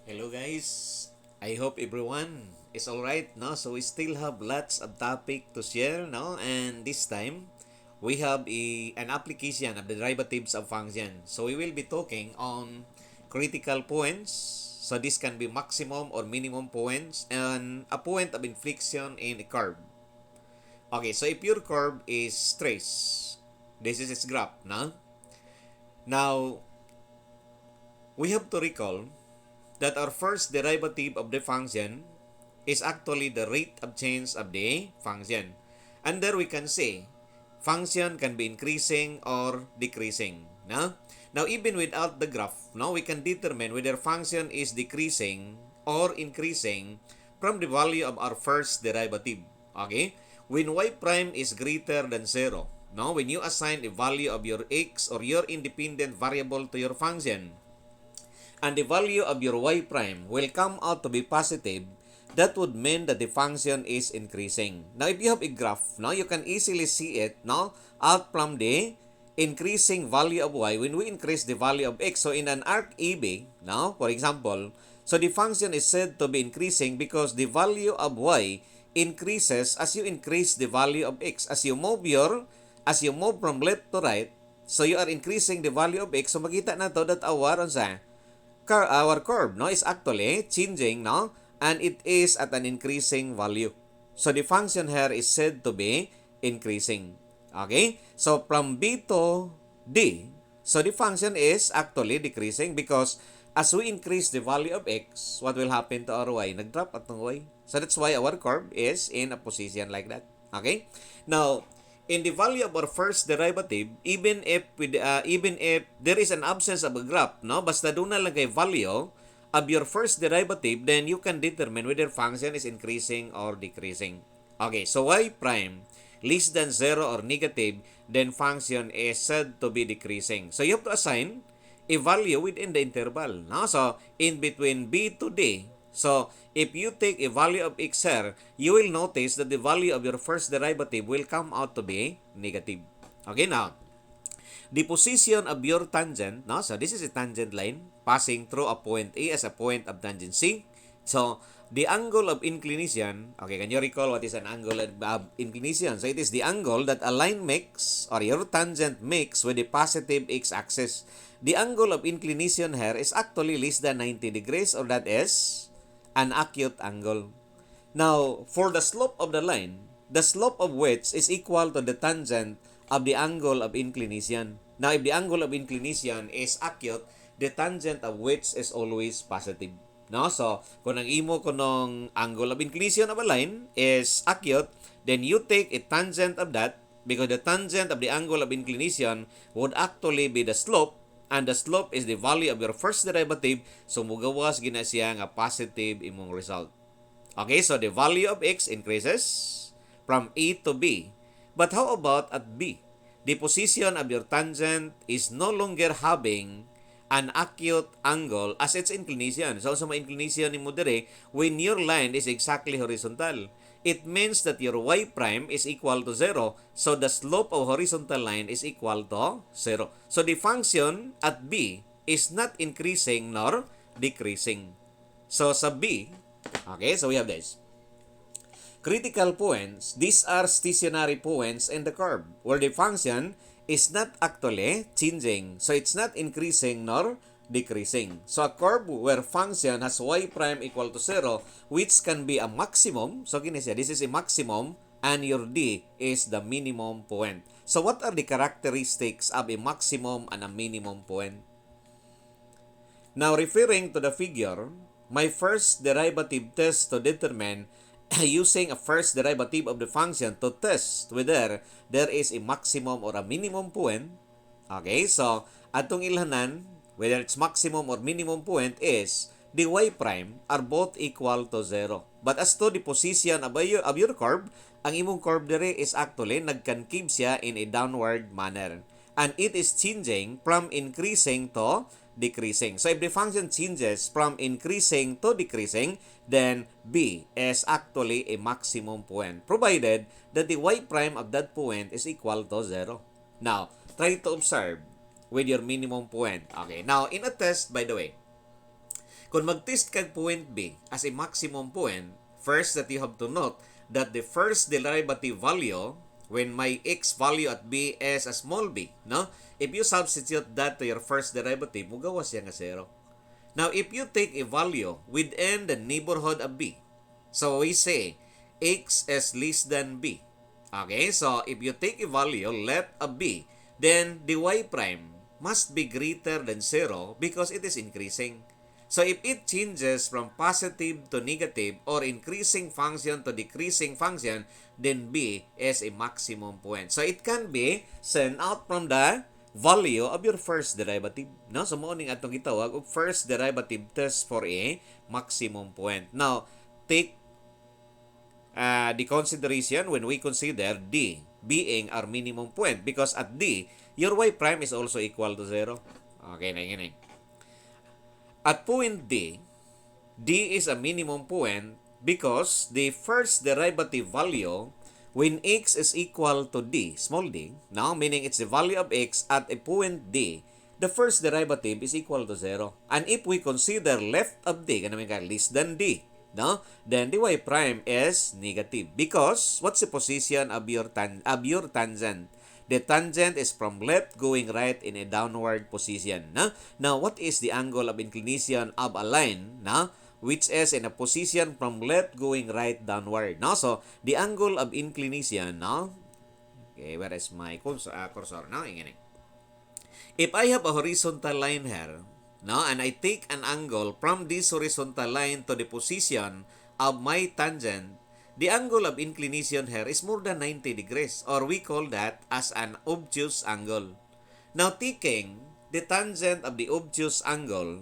Hello guys. I hope everyone is all right, no? So we still have lots of topic to share, no? And this time we have an application of the derivatives of function. So we will be talking on critical points. So this can be maximum or minimum points and a point of inflection in a curve. Okay, so a pure curve is trace. This is its graph, no? Now, we have to recall that our first derivative of the function is actually the rate of change of the function. And there we can say function can be increasing or decreasing. No? Now, even without the graph, no, we can determine whether function is decreasing or increasing from the value of our first derivative. Okay? When y prime is greater than 0, no, when you assign a value of your x or your independent variable to your function, and the value of your y prime will come out to be positive, that would mean that the function is increasing. Now, if you have a graph, now you can easily see it now out from the increasing value of y when we increase the value of x. So, in an arc EB, now, for example, so the function is said to be increasing because the value of y increases as you increase the value of x. As you move from left to right, so you are increasing the value of x. So, makita na to that our curve, no, is actually changing, no, and it is at an increasing value. So the function here is said to be increasing. Okay, so from b to d, so the function is actually decreasing because as we increase the value of x, what will happen to our y? Nag-drop at ng y. So that's why our curve is in a position like that. Okay, now in the value of our first derivative, even if there is an absence of a graph, no, basta doon na lang kay value of your first derivative, then you can determine whether function is increasing or decreasing. Okay, so y prime less than 0 or negative, then function is said to be decreasing. So you have to assign a value within the interval. No? So, in between b to d, so if you take a value of x here, you will notice that the value of your first derivative will come out to be negative. Okay, now, the position of your tangent, no? So this is a tangent line passing through a point A as a point of tangent C. So the angle of inclination, okay, can you recall what is an angle of inclination? So it is the angle that a line makes or your tangent makes with the positive x-axis. The angle of inclination here is actually less than 90 degrees, or that is an acute angle. Now, for the slope of the line, the slope of which is equal to the tangent of the angle of inclination. Now, if the angle of inclination is acute, the tangent of which is always positive. No? So, kung ang imo ko ng angle of inclination of a line is acute, then you take a tangent of that because the tangent of the angle of inclination would actually be the slope, and the slope is the value of your first derivative, so mugawas gina siya nga positive imong result. Okay, so the value of x increases from A to B. But how about at B? The position of your tangent is no longer having an acute angle as its inclination. So sa inclination ni mo dire, when your line is exactly horizontal, it means that your y prime is equal to 0. So the slope of horizontal line is equal to 0. So the function at B is not increasing nor decreasing. So sa B, okay, so we have this. Critical points, these are stationary points in the curve where the function is not actually changing. So it's not increasing nor decreasing. So a curve where function has y prime equal to 0, which can be a maximum. So siya, this is a maximum and your D is the minimum point. So what are the characteristics of a maximum and a minimum point? Now, referring to the figure, my first derivative test to determine using a first derivative of the function to test whether there is a maximum or a minimum point. Okay, so atong ilhanan whether it's maximum or minimum point is the y prime are both equal to 0. But as to the position of your curve, ang imong curve dire is actually nagconcave siya in a downward manner. And it is changing from increasing to decreasing. So if the function changes from increasing to decreasing, then B is actually a maximum point, provided that the y prime of that point is equal to 0. Now, try to observe with your minimum point. Okay, now in a test, by the way, Kung mag-test kag point B as a maximum point, first that you have to note that the first derivative value when my x value at b is a small b, no? If you substitute that to your first derivative, mugawas siya nga 0. Now, if you take a value within the neighborhood of b, so we say x is less than b. Okay, so if you take a value left of b, then the y prime must be greater than 0 because it is increasing. So if it changes from positive to negative or increasing function to decreasing function, then b is a maximum point. So it can be sent out from the value of your first derivative. No? So mo ning atong gitawag og first derivative test for a maximum point. Now, take the consideration when we consider d being our minimum point because at d, your y prime is also equal to 0. Okay na yun. At point D, D is a minimum point because the first derivative value when x is equal to d, small d, now meaning it's the value of x at a point D, the first derivative is equal to 0. And if we consider left of d, less than d, no? Then the y prime is negative because what's the position of your tangent? The tangent is from left going right in a downward position. No? Now, what is the angle of inclination of a line, no? Which is in a position from left going right downward? No? So, the angle of inclination, no? Okay, where is my cursor? No? If I have a horizontal line here, no, and I take an angle from this horizontal line to the position of my tangent, the angle of inclination here is more than 90 degrees or we call that as an obtuse angle. Now, taking the tangent of the obtuse angle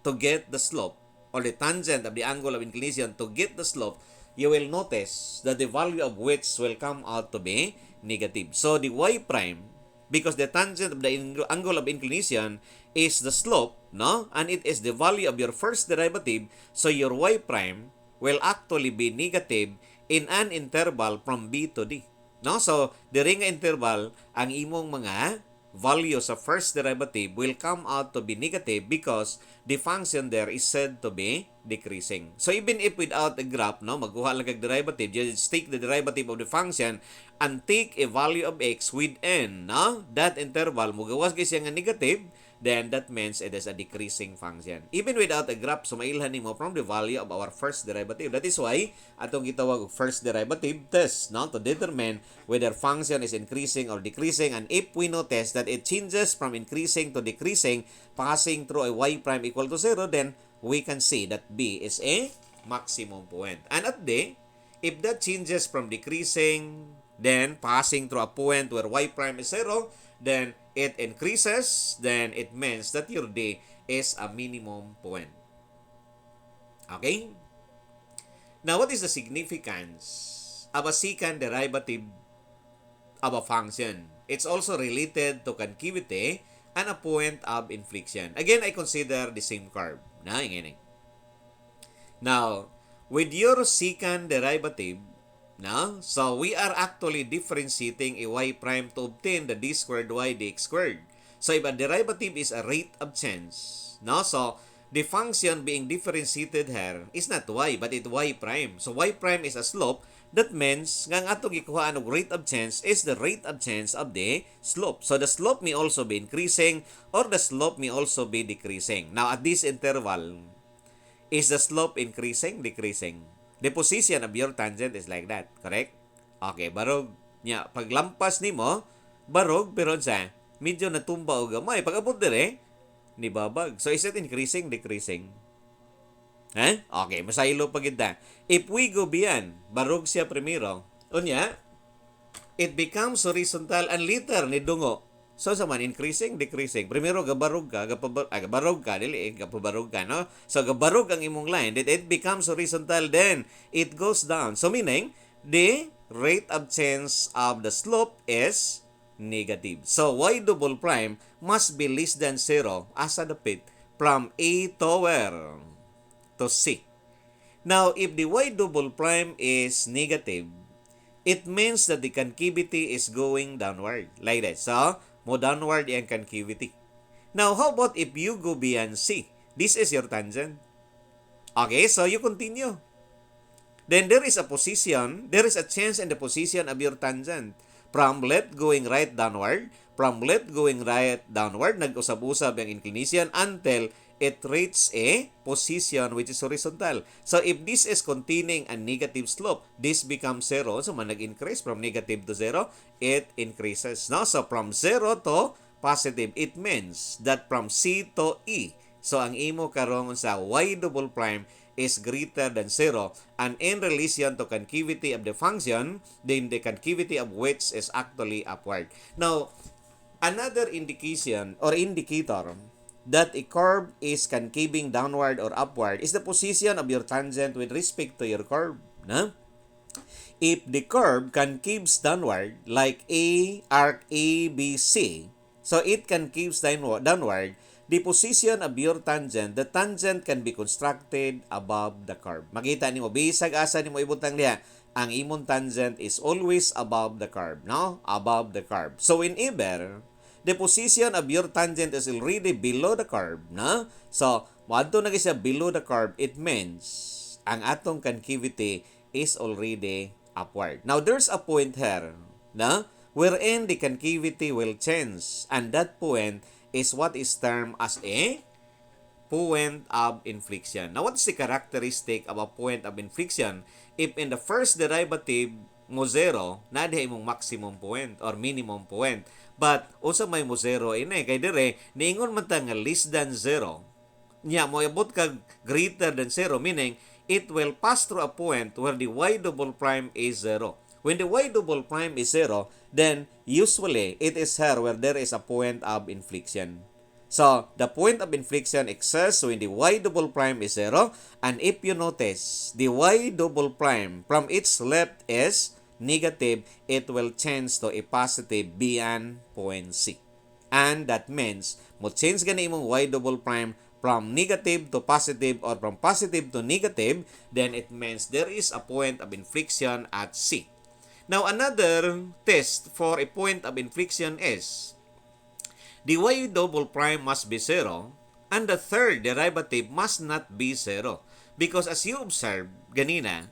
to get the slope or the tangent of the angle of inclination to get the slope, you will notice that the value of which will come out to be negative. So, the y prime, because the tangent of the angle of inclination is the slope, no? And it is the value of your first derivative, so your y prime will actually be negative in an interval from b to d. No? So, the ring interval, ang imong mga value sa first derivative will come out to be negative because the function there is said to be decreasing. So, even if without a graph, no, magkuha lang kag derivative, just take the derivative of the function and take a value of x within, no, that interval, mugawas gyud siya nga negative, then that means it is a decreasing function. Even without a graph, sumailhan nimo from the value of our first derivative. That is why atong gitawag og first derivative test, no, to determine whether function is increasing or decreasing. And if we notice that it changes from increasing to decreasing, passing through a y prime equal to 0, then we can see that b is a maximum point. And at d, if that changes from decreasing, then passing through a point where y prime is 0, then it increases, then it means that your d is a minimum point. Okay? Now, what is the significance of a secant derivative of a function? It's also related to concavity and a point of inflection. Again, I consider the same curve. Now, with your secant derivative, no? So, we are actually differentiating a y prime to obtain the d squared y dx squared. So, if a derivative is a rate of change, no? So, the function being differentiated here is not y, but it y prime. So, y prime is a slope. That means, nga atong gikuhaan og rate of change is the rate of change of the slope. So, the slope may also be increasing or the slope may also be decreasing. Now, at this interval, is the slope increasing, decreasing? The position of your tangent is like that, correct? Okay, barog nya paglampas nimo, barog pero sa medyo natumba og gamay. Pag-abot dire, ni babag. So is it increasing, decreasing? Okay, masaylo pa gid ta. If we go beyond, barog siya primero. Unya, it becomes horizontal and later ni dungo. So, sa man, increasing, decreasing. Primero, gabarog ka, gabarog ka, gapabarog ka, no? So, gabarog ang imong line, then it becomes horizontal, then it goes down. So, meaning, the rate of change of the slope is negative. So, y double prime must be less than 0 as a dapit from A to where? To C. Now, if the y double prime is negative, it means that the concavity is going downward. Like that. So, mo downward yung concavity. Now, how about if you go beyond C? This is your tangent. Okay, so you continue. Then there is a change in the position of your tangent. From left going right downward, nag-usab-usab ang inclination until it reaches a position which is horizontal. So if this is containing a negative slope, this becomes zero. So man nag-increase from negative to zero, it increases. No? So from zero to positive, it means that from C to E. So ang imo karong sa y double prime is greater than zero, and in relation to concavity of the function, then the concavity of which is actually upward. Now, another indication or indicator that a curve is concaving downward or upward is the position of your tangent with respect to your curve. No? If the curve concaves downward, like arc ABC, so it concaves downward, the position of your tangent, the tangent can be constructed above the curve. Makita nimo bisag asa nimo ibutang diha, ang imong tangent is always above the curve, no? Above the curve. So whenever the position of your tangent is already below the curve, no? So, moadto na siya below the curve, it means ang atong concavity is already upward. Now, there's a point here, no? Wherein the concavity will change, and that point is what is termed as a point of inflection. Now, what is the characteristic of a point of inflection? If in the first derivative mo zero, na diha imong maximum point or minimum point. But, unsa may mo zero, ini kay dire, niingon man ta nga less than zero. Nya, mo abot ka greater than zero, meaning, it will pass through a point where the y double prime is zero. When the y double prime is zero, then usually it is here where there is a point of inflection. So, the point of inflection exists when the y double prime is zero, and if you notice, the y double prime from its left is negative, it will change to a positive beyond point C. And that means, mo change gani imong y double prime from negative to positive or from positive to negative, then it means there is a point of inflection at C. Now, another test for a point of inflection is the y double prime must be zero and the third derivative must not be zero. Because as you observed ganina,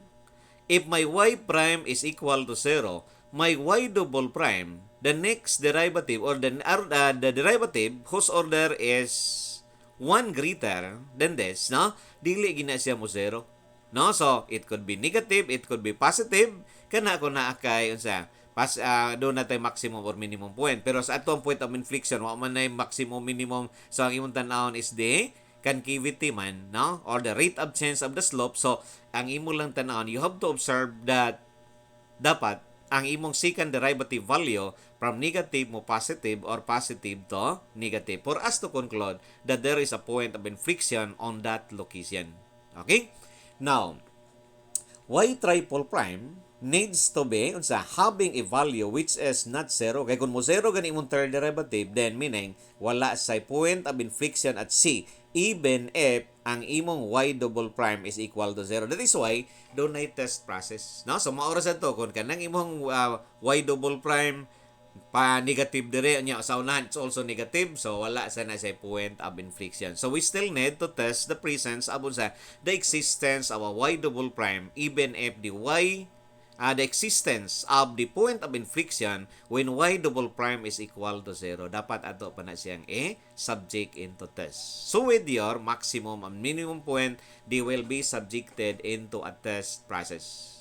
if my y prime is equal to zero, my y double prime, the next derivative or the derivative whose order is 1 greater than this, no? Dili gina siya mo zero. No? So, it could be negative, it could be positive, kana ko na kay unsa doon na tayo maximum or minimum point. Pero sa atong point of inflection, wa man na maximum, minimum. So, ang imong tanawon is the concavity man, no? Or the rate of change of the slope. So, ang imo lang tanawon, you have to observe that dapat ang imong second derivative value from negative mo positive or positive to negative for us to conclude that there is a point of inflection on that location. Okay? Now, y triple prime needs to be unsa having a value which is not zero. Kaya kung mo zero gani imong third derivative, then meaning wala sa point of inflection at C even if ang imong y double prime is equal to zero. That is why doon na test process. No? So maorasan to kung kanang imong y double prime pa negative dire nya sa unahan it's also negative, so wala sa na sa point of inflection. So we still need to test the presence of the existence of a y double prime even if the existence of the point of inflection when y double prime is equal to zero. Dapat ato pa na siyang subject into test. So with your maximum and minimum point, they will be subjected into a test process.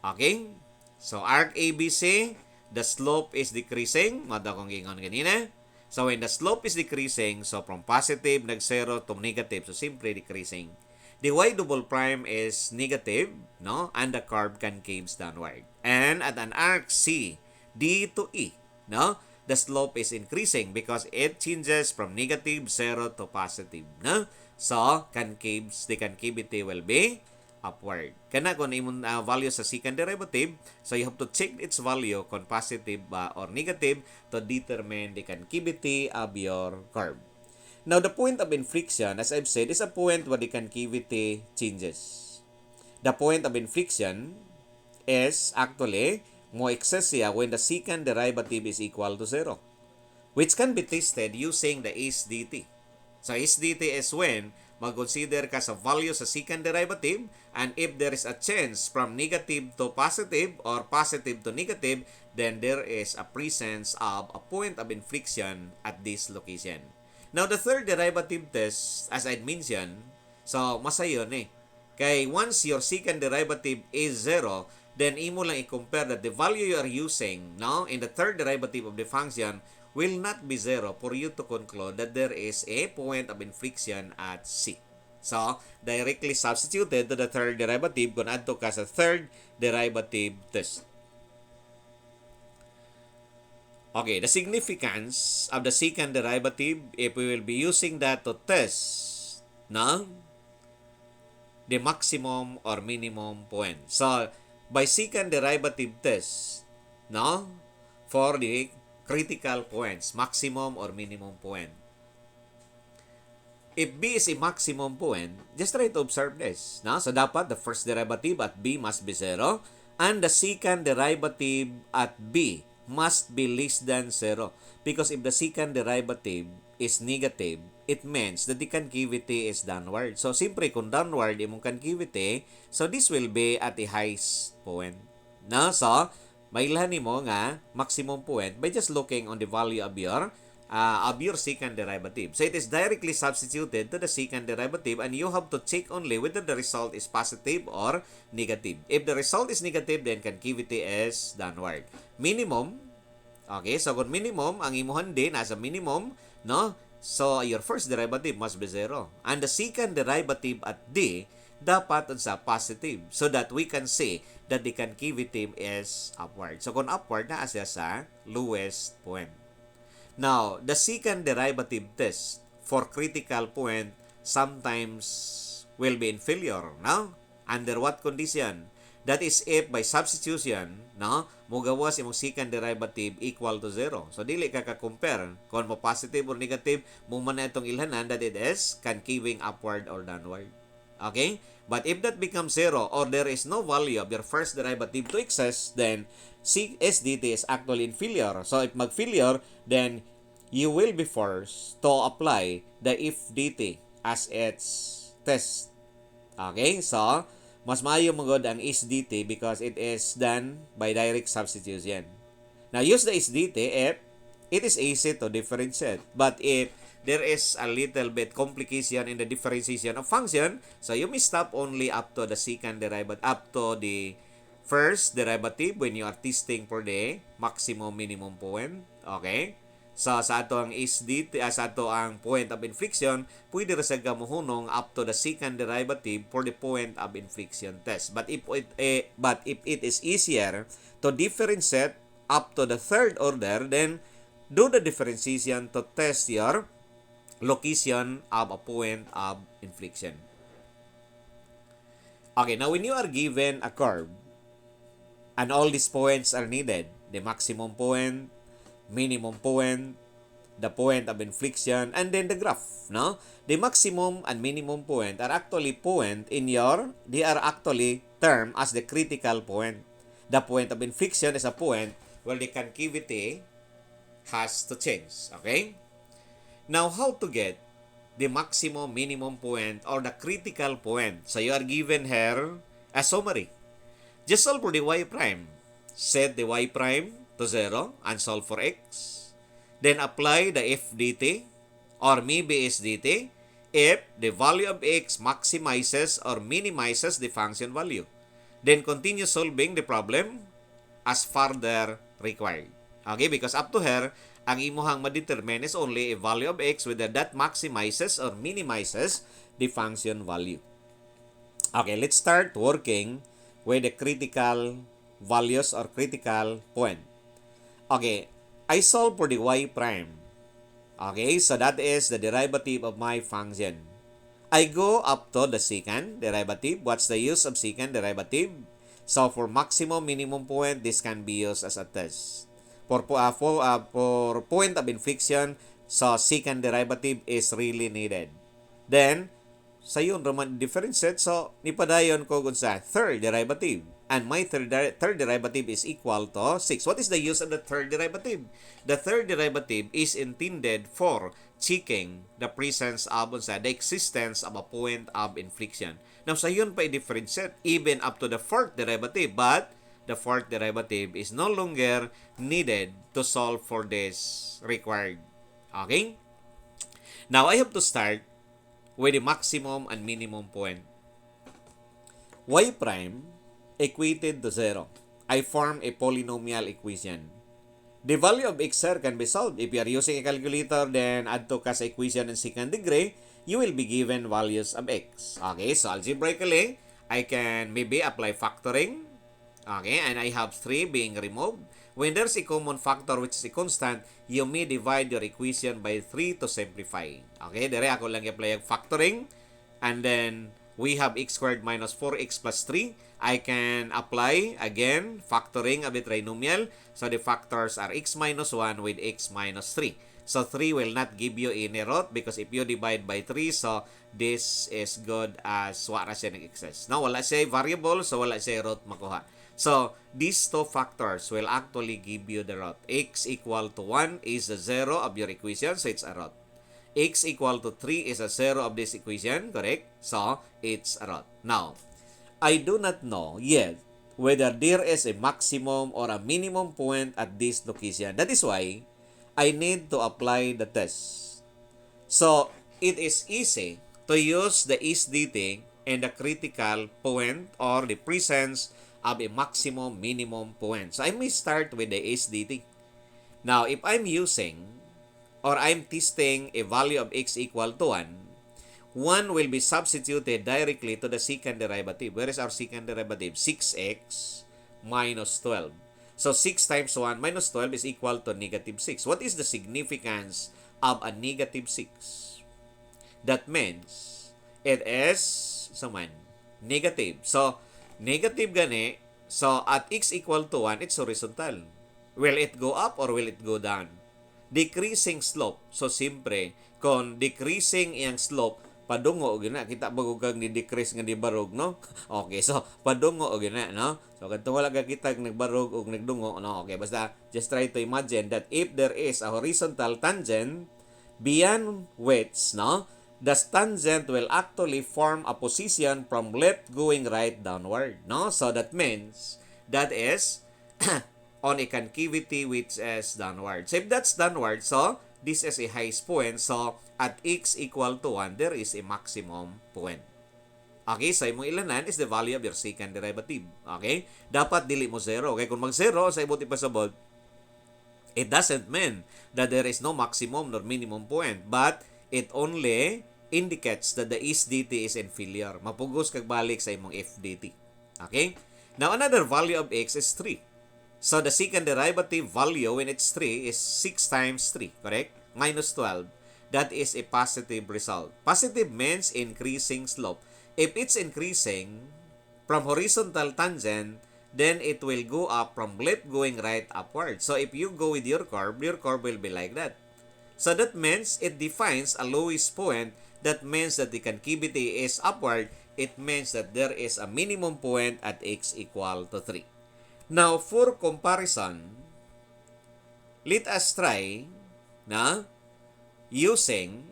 Okay? So arc ABC, the slope is decreasing. Mada kong gingon ganina. So when the slope is decreasing, so from positive nag-zero to negative, so simply decreasing. The y double prime is negative, no? And the curve concaves downward. And at an arc C, D to E, no? The slope is increasing because it changes from negative 0 to positive, no? So, the concavity will be upward. Kana kung imong value sa second derivative, so you have to check its value kung positive or negative to determine the concavity of your curve. Now, the point of inflection, as I've said, is a point where the concavity changes. The point of inflection is actually mo excess siya when the second derivative is equal to 0, which can be tested using the SDT. So, SDT is when mag-consider ka sa value sa second derivative, and if there is a change from negative to positive or positive to negative, then there is a presence of a point of inflection at this location. Now, the third derivative test, as I mentioned, so masayon eh. Kay once your second derivative is 0, then imo lang i-compare that the value you are using now in the third derivative of the function will not be 0 for you to conclude that there is a point of inflection at C. So, directly substituted to the third derivative kung adto ka sa third derivative test. Okay, the significance of the second derivative if we will be using that to test the maximum or minimum point. So, by second derivative test, for the critical points, maximum or minimum point. If B is a maximum point, just try to observe this. So, dapat the first derivative at B must be 0 and the second derivative at B must be less than 0. Because if the second derivative is negative, it means that the concavity is downward. So, simpre kung downward imong concavity, so this will be at the highest point. So, mailhan mo nga maximum point by just looking on the value of your second derivative. So, it is directly substituted to the second derivative and you have to check only whether the result is positive or negative. If the result is negative, then concavity is downward. Minimum, okay, so kung minimum, ang imuhan din as a minimum, so your first derivative must be 0. And the second derivative at D, dapat sa positive so that we can say that the concavity is upward. So kung upward, na siya sa lowest point. Now, the second derivative test for critical point sometimes will be inferior. Under what condition? That is if by substitution, mugawas imong second derivative equal to 0. So, dili ka ka-compare kung mo positive or negative, mo man na itong ilhanan that it is concaving upward or downward. Okay? But if that becomes 0 or there is no value of your first derivative to exist, then SDT is actually inferior. So, if mag-failure, then you will be forced to apply the if dt as its test. Okay? So, mas maayo magod ang SDT because it is done by direct substitution. Now, use the SDT if it is easy to differentiate. But if there is a little bit complication in the differentiation of function, so you may stop only up to the second derivative, up to the first derivative when you are testing for the maximum minimum point. Okay? So, sa ato ang SDT, sa ato ang point of inflection, pwede rin sa gamuhunong up to the second derivative for the point of inflection test. But if it is easier to differentiate up to the third order, then do the differentiation to test your location of a point of inflection. Okay, now when you are given a curve and all these points are needed, the maximum point, minimum point, the point of inflection, and then the graph, The maximum and minimum point are actually they are actually termed as the critical point. The point of inflection is a point where the concavity has to change, okay? Now, how to get the maximum, minimum point, or the critical point? So, you are given here a summary. Just solve for the y prime. Set the y prime to 0 and solve for x. Then apply the f dt or maybe s dt if the value of x maximizes or minimizes the function value. Then continue solving the problem as further required. Okay, because up to here, ang imuhang ma-determine is only a value of x whether that maximizes or minimizes the function value. Okay, let's start working with the critical values or critical point. Okay, I solve for the y prime. Okay, so that is the derivative of my function. I go up to the second derivative. What's the use of second derivative? So for maximum, minimum point, this can be used as a test. For point of inflection, so second derivative is really needed. Then, sa yun, Roman differentiate, so nipadayon ko kung sa third derivative. and my third derivative is equal to 6. What is the use of the third derivative? The third derivative is intended for checking the presence of the existence of a point of inflection. Now, sa yun pa i-differentiate even up to the fourth derivative, but the fourth derivative is no longer needed to solve for this required. Okay? Now, I have to start with the maximum and minimum point. Y prime equated to 0. I form a polynomial equation. The value of x here can be solved. If you are using a calculator, then add to as equation in second degree, you will be given values of x. Okay, so algebraically, I can maybe apply factoring. Okay, and I have 3 being removed. When there's a common factor which is a constant, you may divide your equation by 3 to simplify. Okay, dire ako lang i-apply ang factoring. And then, we have x squared minus 4x plus 3. I can apply, again, factoring of the trinomial. So, the factors are x minus 1 with x minus 3. So, 3 will not give you any root because if you divide by 3, so this is good as wala siya nag-excess. Now, wala siya variable, so wala siya root makuha. So, these two factors will actually give you the root. X equal to 1 is the 0 of your equation, so it's a root. X equal to 3 is a 0 of this equation, correct? So, it's a root. Now, I do not know yet whether there is a maximum or a minimum point at this location. That is why I need to apply the test. So, it is easy to use the SDT and the critical point or the presence of a maximum minimum point. So, I may start with the SDT. Now, if I'm using or I'm testing a value of x equal to 1 will be substituted directly to the second derivative. Where is our second derivative? 6x minus 12. So, 6 times 1 minus 12 is equal to negative 6. What is the significance of a negative 6? That means, it is, negative. So, negative gani, so at x equal to 1, it's horizontal. Will it go up or will it go down? Decreasing slope. So, simpre, kung decreasing iyang slope, padungo o gina, kita bago kang ni-decrease nga ni-barog, no? Okay, so, padungo o gina, no? So, kanto wala ka kita nagbarog o nagdungo, no? Okay, basta, just try to imagine that if there is a horizontal tangent, beyond which, no? The tangent will actually form a position from left going right downward, no? So, that means, that is, on a concavity which is downward. So, if that's downward, so, this is a highest point, so, at x equal to 1, there is a maximum point. Okay, so imong ilanan is the value of your second derivative. Okay? Dapat dili mo 0. Okay, kung mag-0 sa ibuti pasabot, it doesn't mean that there is no maximum nor minimum point, but it only indicates that the SDT is inferior. Mapugos kag balik sa imong FDT. Okay? Now, another value of x is 3. So, the second derivative value when it's 3 is 6 times 3, correct? Minus 12. That is a positive result. Positive means increasing slope. If it's increasing from horizontal tangent, then it will go up from left going right upward. So if you go with your curve will be like that. So that means it defines a lowest point. That means that the concavity is upward. It means that there is a minimum point at x equal to 3. Now, for comparison, let us try na using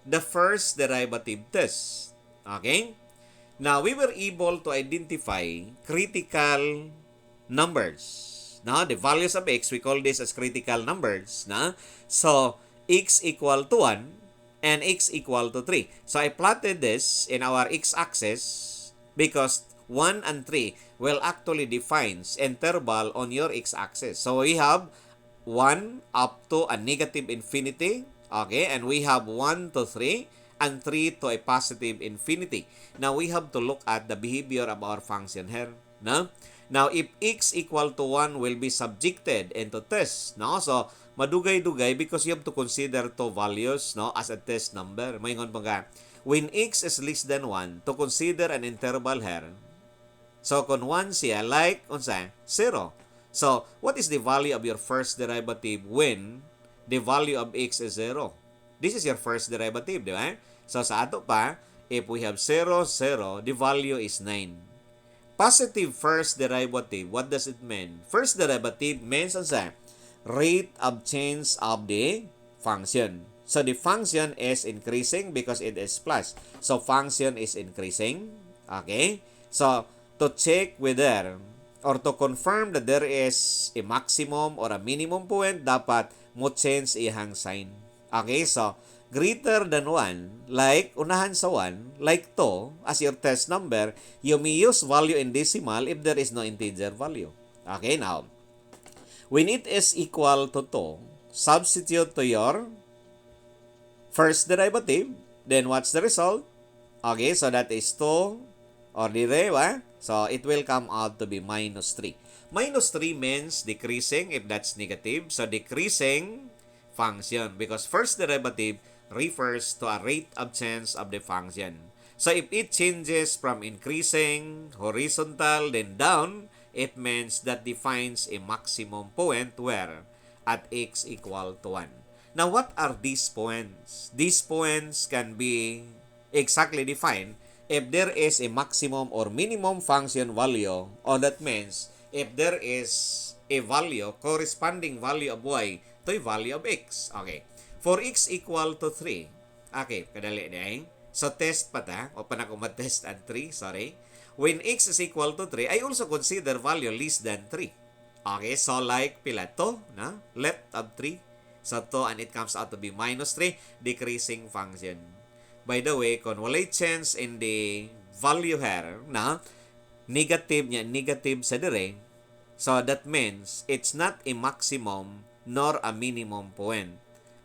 the first derivative test. Okay? Now, we were able to identify critical numbers. Now, the values of x, we call this as critical numbers. Na? So, x equal to 1 and x equal to 3. So, I plotted this in our x-axis because 1 and 3 will actually defines interval on your x-axis. So, we have 1 up to a negative infinity, okay, and we have 1 to 3, and 3 to a positive infinity. Now, we have to look at the behavior of our function here, no? Now, if x equal to 1 will be subjected into test, no? So, madugay-dugay because you have to consider two values, no, as a test number. Mayingon pa nga, when x is less than 1, to consider an interval here. So, kung 1 siya, like, unsa, 0. So, what is the value of your first derivative when the value of x is 0? This is your first derivative, di ba? So, sa ato pa, if we have 0, 0, the value is 9. positive first derivative, what does it mean? First derivative means sa rate of change of the function. So the function is increasing because it is plus. So function is increasing. Okay? So to check whether or to confirm that there is a maximum or a minimum point, dapat mo change ihang sign. Okay? So greater than 1, like unahan sa 1, like 2, as your test number, you may use value in decimal if there is no integer value. Okay, now, when it is equal to 2, substitute to your first derivative, then what's the result? Okay, so that is 2 or dire, so it will come out to be minus 3. Minus 3 means decreasing if that's negative, so decreasing function because first derivative refers to a rate of change of the function. So if it changes from increasing, horizontal, then down, it means that defines a maximum point where at x equal to 1. Now, what are these points? These points can be exactly defined if there is a maximum or minimum function value, or that means if there is a value, corresponding value of y to a value of x. Okay. For x equal to 3. Okay, kadali na. So, test pa ta. O pa na kung matest at 3, sorry. When x is equal to 3, I also consider value less than 3. Okay, so like pila to, na? Left of 3. So, to, and it comes out to be minus 3, decreasing function. By the way, kung walay change in the value here, na, negative niya, negative sa dire, so that means it's not a maximum nor a minimum point.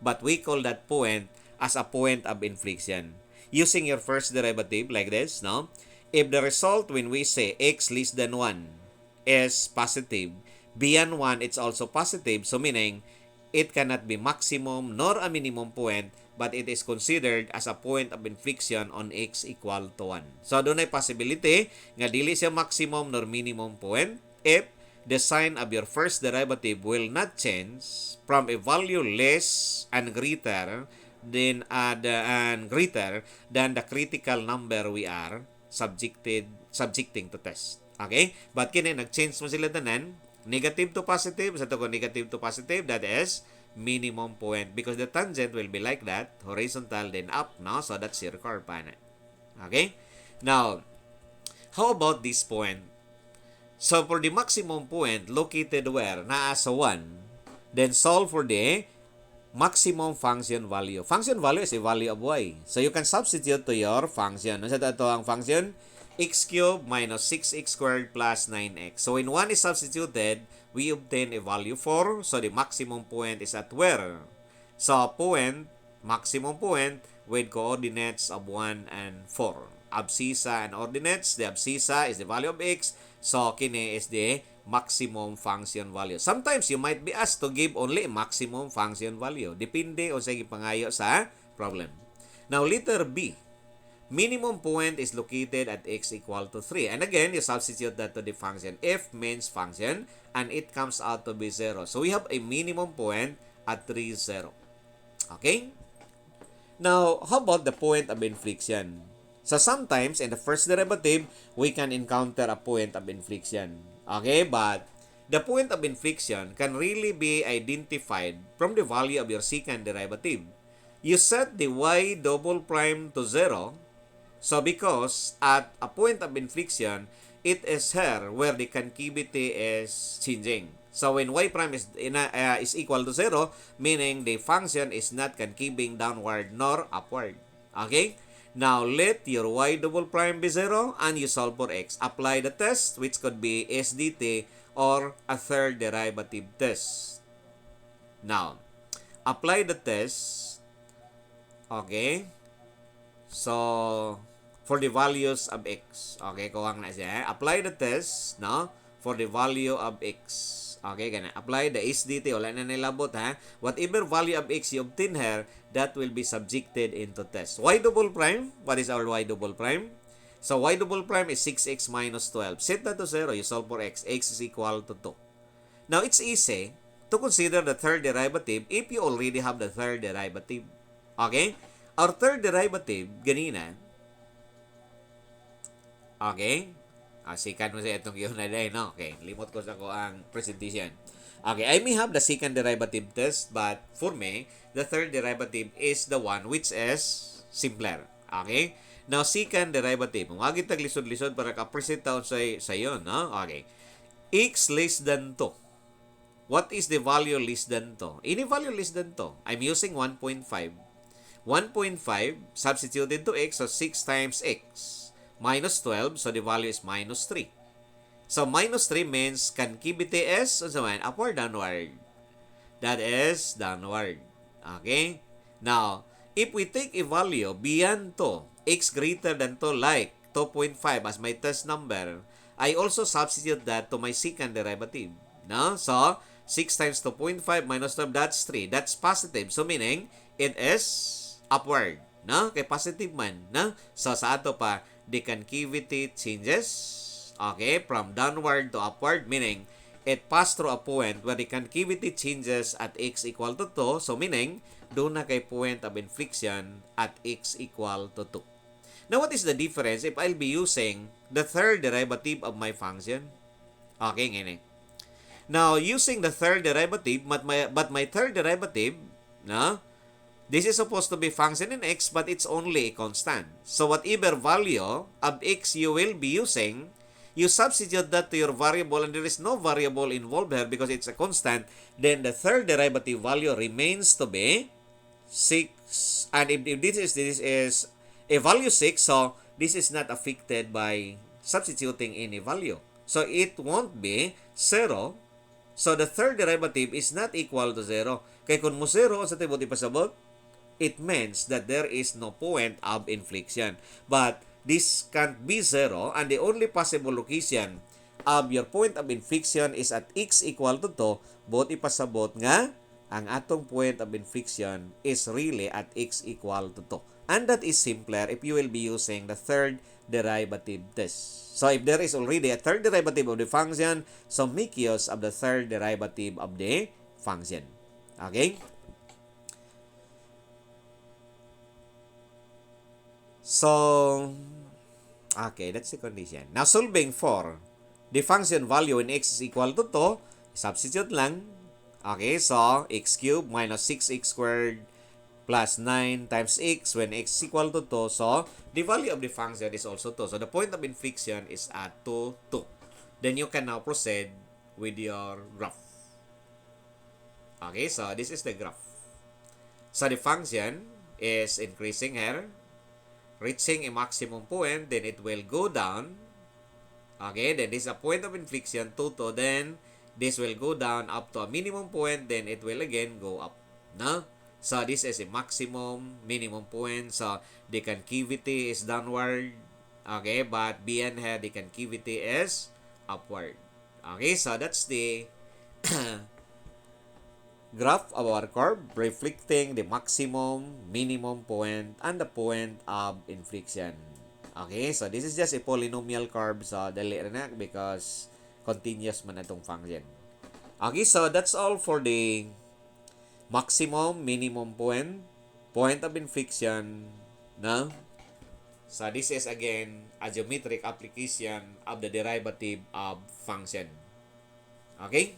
But we call that point as a point of inflection. Using your first derivative like this, no? If the result when we say x less than 1 is positive, beyond 1 it's also positive, so meaning it cannot be maximum nor a minimum point, but it is considered as a point of inflection on x equal to 1. So doon ay possibility nga dili siya maximum nor minimum point if the sign of your first derivative will not change from a value less and greater than the critical number we are subjecting to test. Okay? But kini nag-change mo sila tanan, negative to positive, sa to ko negative to positive, that is minimum point because the tangent will be like that, horizontal then up, no? So that's circular pa na. Okay? Now, how about this point? So, for the maximum point located where? Naa sa 1. Then, solve for the maximum function value. Function value is a value of y. So, you can substitute to your function. Ano sa ito ang function? X cubed minus 6x squared plus 9x. So, when 1 is substituted, we obtain a value 4. So, the maximum point is at where? So, point, maximum point with coordinates of 1 and 4. Abscissa and ordinates. The abscissa is the value of x. So, kini is the maximum function value. Sometimes, you might be asked to give only a maximum function value. Depende o sa ipangayo sa problem. Now, letter B. Minimum point is located at x equal to 3. And again, you substitute that to the function. F means function, and it comes out to be 0. So, we have a minimum point at 3, 0. Okay? Now, how about the point of inflection? So, sometimes, in the first derivative, we can encounter a point of inflection. Okay? But, the point of inflection can really be identified from the value of your second derivative. You set the y double prime to 0. So, because at a point of inflection, it is here where the concavity is changing. So, when y prime is equal to 0, meaning the function is not concaving downward nor upward. Okay? Now, let your y double prime be 0 and you solve for x. Apply the test, which could be SDT or a third derivative test. Now, apply the test. Okay? So, for the values of x. Okay, kuwang na siya. Apply the test, no? For the value of x. Okay, ganun. Apply the SDT. Wala na nilabot, ha? Whatever value of x you obtain here, that will be subjected into test. Y double prime. What is our y double prime? So, y double prime is 6x minus 12. Set that to 0. You solve for x. X is equal to 2. Now, it's easy to consider the third derivative if you already have the third derivative. Okay? Our third derivative, ganina. Okay? Second mo sa itong yun na day, no? Okay, limot ko sa ko ang presentation. Okay, I may have the second derivative test, but for me, the third derivative is the one which is simpler. Okay? Now, second derivative. Kung agit lisod-lisod para ka-present taon sa yun, no? Okay. X less than 2. What is the value less than 2? Any value less than 2. I'm using 1.5. 1.5 substituted to x, so 6 times x. Minus 12, so the value is minus 3. So, minus 3 means concavity is, upward, downward. That is downward. Okay? Now, if we take a value beyond 2, x greater than 2, like 2.5 as my test number, I also substitute that to my second derivative. No? So, 6 times 2.5 minus 12, that's 3. That's positive. So, meaning, it is upward. No? Kay positive man. No? So, sa ato pa, the concavity changes, okay, from downward to upward, meaning, it passed through a point where the concavity changes at x equal to 2. So, meaning, doon na kay point of inflection at x equal to 2. Now, what is the difference if I'll be using the third derivative of my function? Okay, ngayon. Now, using the third derivative, but my third derivative, no, this is supposed to be function in x, but it's only a constant. So, whatever value of x you will be using, you substitute that to your variable, and there is no variable involved here because it's a constant, then the third derivative value remains to be 6. And if this is a value 6, so this is not affected by substituting any value. So, it won't be 0. So, the third derivative is not equal to 0. Kaya kung mo 0, sa tibot ipasabot, it means that there is no point of inflection. But this can't be 0, and the only possible location of your point of inflection is at x equal to 2, both ipasabot nga ang atong point of inflection is really at x equal to 2. And that is simpler if you will be using the third derivative test. So, if there is already a third derivative of the function, so make use of the third derivative of the function. Okay? So, okay, that's the condition. Now, solving for the function value in x is equal to 2, substitute lang. Okay, so x cubed minus 6x squared plus 9 times x when x is equal to 2. So, the value of the function is also 2. So, the point of inflection is at 2, 2. Then, you can now proceed with your graph. Okay, so this is the graph. So, the function is increasing here, reaching a maximum point, then it will go down. Okay, then this is a point of inflection, 2, 2. Then, this will go down up to a minimum point, then it will again go up. No? So, this is a maximum, minimum point. So, the concavity is downward. Okay, but beyond here, the concavity is upward. Okay, so that's the graph of our curve reflecting the maximum, minimum point, and the point of inflection. Okay, so this is just a polynomial curve. So, dali na because continuous man itong function. Okay, so that's all for the maximum, minimum point, point of inflection, no? So, this is again a geometric application of the derivative of function. Okay?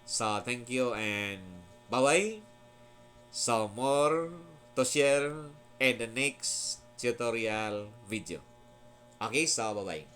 So, thank you and bye-bye. So, more to share in the next tutorial video. Okay, so bye-bye.